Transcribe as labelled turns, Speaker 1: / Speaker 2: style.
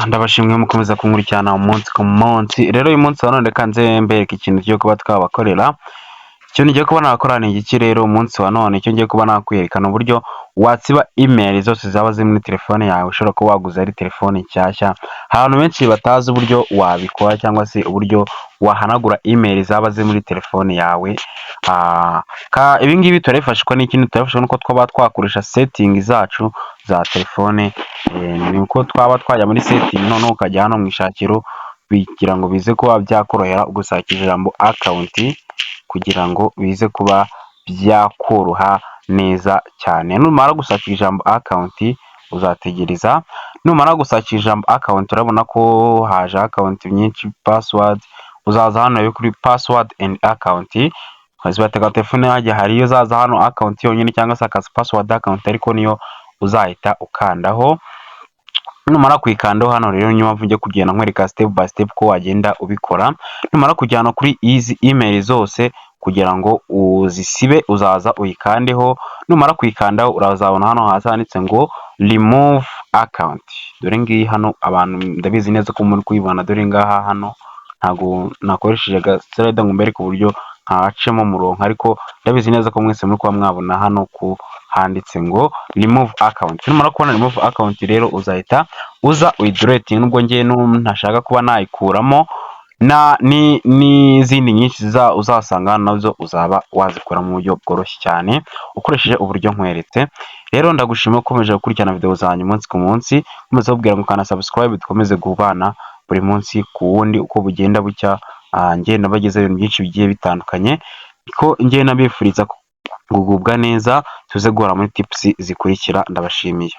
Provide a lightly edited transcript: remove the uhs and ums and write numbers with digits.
Speaker 1: Ndabashimwe mukomeza kunkurikirana umunsi ku munsi. Rero uyu munsi wa none reka nze mbereka ikintu cyo kuba twabakorera. Icyo ngiye kuba nakora ni iki rero umunsi wa none, icyo ngiye kuba nakwerekana uburyo watsiba email zose zaba ziri muri telefone yawe, ushobora kuba waguza ari telefone nshyashya. Abantu benshi batazi uburyo wabikora cyangwa se uburyo wahanagura email zaba ziri muri telefone yawe. Ibi ngibi turabifashwa n'ikindi, turabifashwa nuko twaba twakoresha setting zacu za telefone. Ni uko twaba twajya muri setting noneho ukajya hano mu ishakiro kugira ngo bize kuba byakorohera ugusakisha ijambo account kugira ngo bize kuba byakoroha neza cyane. Numara gusakisha ijambo account uzategereza, numara gusakisha ijambo account urabona ko haje account nyinshi, password uzaza hano yo kuri password and account, ukazibatega telefone yaje hariyo zaza hano account yonyine cyangwa se password account, ariko niyo uzahita ukandaho. Numara kwikandaho hano rero nyuma mvuge kugenda nkwereka step by step ko wagenda ubikora. Numara kujyana kuri izi email zose kugira ngo uzisibe uzaza uyikandeho. Numara kwikandaho urazabona hano hasi handitse ngo remove account. Dore ngiyi hano abantu ndabizi neza ko muri kuyibona, dore ngaha hano ntago nakoresheje slide ngo mbereke uburyo nkacemo murongo, ariko ndabizi neza ko mwese muri kuba mwabona hano ku handitse ngo remove account. Numara kubona remove account rero uzahita uza withdraw, nubwo ngiye ntashaka kuba nayikuramo n'izindi nyinshi uzasanga nazo uzaba wazikora mu buryo bworoshye cyane ukoresheje uburyo nkweretse. Rero ndagushima ukomeje gukurikirana video zanyu umunsi ku munsi, komeza kubwira ngo kana subscribe dukomeze kubana buri munsi ku wundi uko bugenda bucya. Ngenda bageze ibintu byinshi bigiye bitandukanye, ko ngenda nabifuriza kugubwa neza, tuze guhora muri tips zikurikira. Ndabashimiye.